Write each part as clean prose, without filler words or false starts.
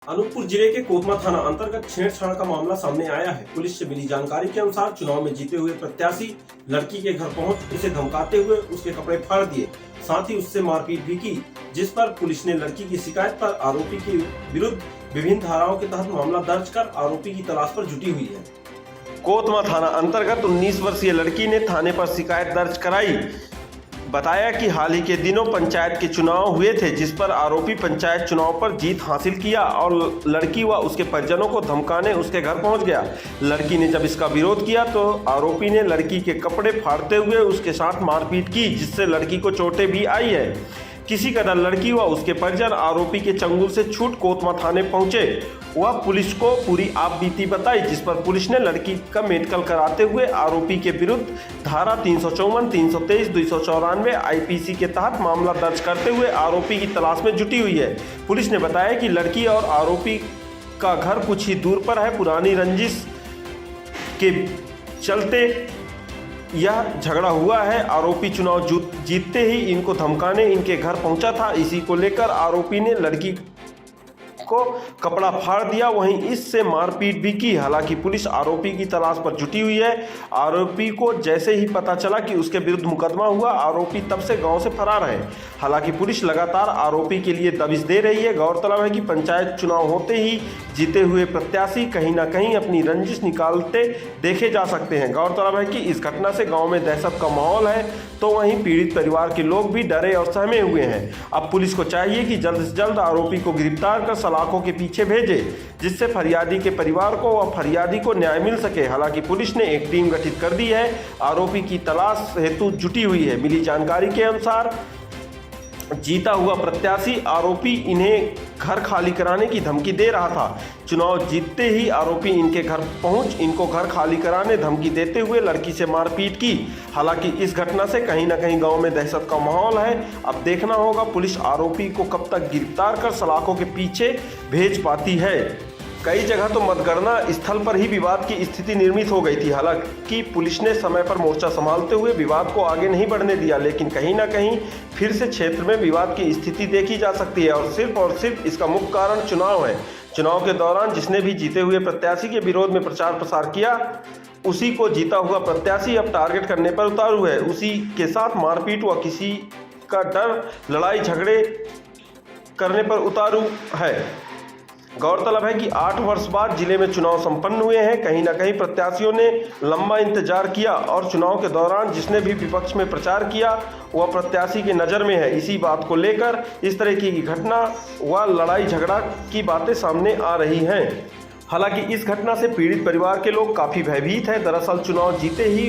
अनूपपुर जिले के कोतमा थाना अंतर्गत छेड़छाड़ का मामला सामने आया है। पुलिस से मिली जानकारी के अनुसार चुनाव में जीते हुए प्रत्याशी लड़की के घर पहुंच उसे धमकाते हुए उसके कपड़े फाड़ दिए, साथ ही उससे मारपीट भी की, जिस पर पुलिस ने लड़की की शिकायत पर आरोपी के विरुद्ध विभिन्न धाराओं के तहत मामला दर्ज कर आरोपी की तलाश पर जुटी हुई है। कोतमा थाना अंतर्गत 19 वर्षीय लड़की ने थाने पर शिकायत दर्ज कराई। बताया कि हाल ही के दिनों पंचायत के चुनाव हुए थे, जिस पर आरोपी पंचायत चुनाव पर जीत हासिल किया और लड़की व उसके परिजनों को धमकाने उसके घर पहुंच गया। लड़की ने जब इसका विरोध किया तो आरोपी ने लड़की के कपड़े फाड़ते हुए उसके साथ मारपीट की, जिससे लड़की को चोटें भी आई है। किसी कदर लड़की व उसके परिजन आरोपी के चंगुल से छूट कोतमा थाने पहुंचे। वह पुलिस को पूरी आपबीती बताई, जिस पर पुलिस ने लड़की का मेडिकल कराते हुए आरोपी के विरुद्ध धारा 354, 323, 294 आईपीसी के तहत मामला दर्ज करते हुए आरोपी की तलाश में जुटी हुई है। पुलिस ने बताया कि लड़की और आरोपी का घर कुछ ही दूर पर है। पुरानी रंजिश के चलते यह झगड़ा हुआ है। आरोपी चुनाव जीतते ही इनको धमकाने इनके घर पहुंचा था। इसी को लेकर आरोपी ने लड़की को कपड़ा फाड़ दिया, वहीं इससे मारपीट भी की। हालांकि पुलिस आरोपी की तलाश पर जुटी हुई है। आरोपी को जैसे ही पता चला कि उसके विरुद्ध मुकदमा हुआ, आरोपी तब से गांव से फरार है। हालांकि पुलिस लगातार आरोपी के लिए दबिश दे रही है। गौरतलब है कि पंचायत चुनाव होते ही जीते हुए प्रत्याशी कहीं ना कहीं अपनी रंजिश निकालते देखे जा सकते हैं। गौरतलब है कि इस घटना से गांव में दहशत का माहौल है, तो वहीं पीड़ित परिवार के लोग भी डरे और सहमे हुए हैं। अब पुलिस को चाहिए कि जल्द से जल्द आरोपी को गिरफ्तार कर सलाखों के पीछे भेजे, जिससे फरियादी के परिवार को व फरियादी को न्याय मिल सके। हालांकि पुलिस ने एक टीम गठित कर दी है, आरोपी की तलाश हेतु जुटी हुई है। मिली जानकारी के अनुसार जीता हुआ प्रत्याशी आरोपी इन्हें घर खाली कराने की धमकी दे रहा था। चुनाव जीतते ही आरोपी इनके घर पहुंच इनको घर खाली कराने धमकी देते हुए लड़की से मारपीट की। हालांकि इस घटना से कहीं ना कहीं गांव में दहशत का माहौल है। अब देखना होगा पुलिस आरोपी को कब तक गिरफ्तार कर सलाखों के पीछे भेज पाती है। कई जगह तो मतगणना स्थल पर ही विवाद की स्थिति निर्मित हो गई थी। हालांकि पुलिस ने समय पर मोर्चा संभालते हुए विवाद को आगे नहीं बढ़ने दिया, लेकिन कहीं ना कहीं फिर से क्षेत्र में विवाद की स्थिति देखी जा सकती है और सिर्फ इसका मुख्य कारण चुनाव है। चुनाव के दौरान जिसने भी जीते हुए प्रत्याशी के विरोध में प्रचार प्रसार किया, उसी को जीता हुआ प्रत्याशी अब टारगेट करने पर उतारू है। उसी के साथ मारपीट व किसी का डर लड़ाई झगड़े करने पर उतारू है। गौरतलब है कि 8 वर्ष बाद जिले में चुनाव संपन्न हुए हैं। कहीं ना कहीं प्रत्याशियों ने लंबा इंतजार किया और चुनाव के दौरान जिसने भी विपक्ष में प्रचार किया वह प्रत्याशी की नज़र में है। इसी बात को लेकर इस तरह की घटना व लड़ाई झगड़ा की बातें सामने आ रही हैं। हालांकि इस घटना से पीड़ित परिवार के लोग काफ़ी भयभीत हैं। दरअसल चुनाव जीते ही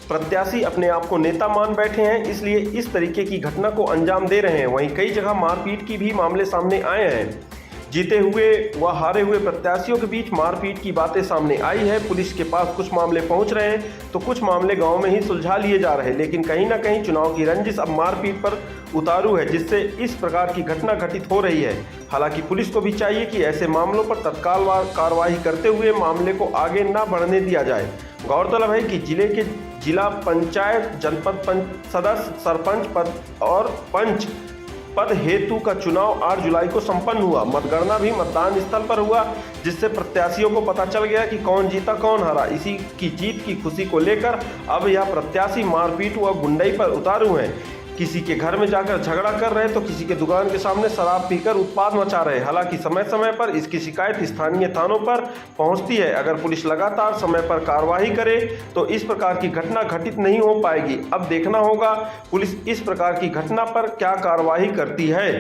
प्रत्याशी अपने आप को नेता मान बैठे हैं, इसलिए इस तरीके की घटना को अंजाम दे रहे हैं। वहीं कई जगह मारपीट की भी मामले सामने आए हैं। जीते हुए व हारे हुए प्रत्याशियों के बीच मारपीट की बातें सामने आई है। पुलिस के पास कुछ मामले पहुंच रहे हैं तो कुछ मामले गांव में ही सुलझा लिए जा रहे हैं, लेकिन कहीं ना कहीं चुनाव की रंजिश अब मारपीट पर उतारू है, जिससे इस प्रकार की घटना घटित हो रही है। हालांकि पुलिस को भी चाहिए कि ऐसे मामलों पर तत्काल कार्रवाई करते हुए मामले को आगे न बढ़ने दिया जाए। गौरतलब है कि जिले के जिला पंचायत, जनपद सदस्य, सरपंच पद और पंच पद हेतु का चुनाव 8 जुलाई को संपन्न हुआ। मतगणना भी मतदान स्थल पर हुआ, जिससे प्रत्याशियों को पता चल गया कि कौन जीता कौन हारा। इसी की जीत की खुशी को लेकर अब यह प्रत्याशी मारपीट व गुंडई पर उतारू हैं। किसी के घर में जाकर झगड़ा कर रहे तो किसी के दुकान के सामने शराब पीकर उत्पात मचा रहे। हालांकि समय समय पर इसकी शिकायत स्थानीय थानों पर पहुंचती है। अगर पुलिस लगातार समय पर कार्रवाई करे तो इस प्रकार की घटना घटित नहीं हो पाएगी। अब देखना होगा पुलिस इस प्रकार की घटना पर क्या कार्रवाई करती है।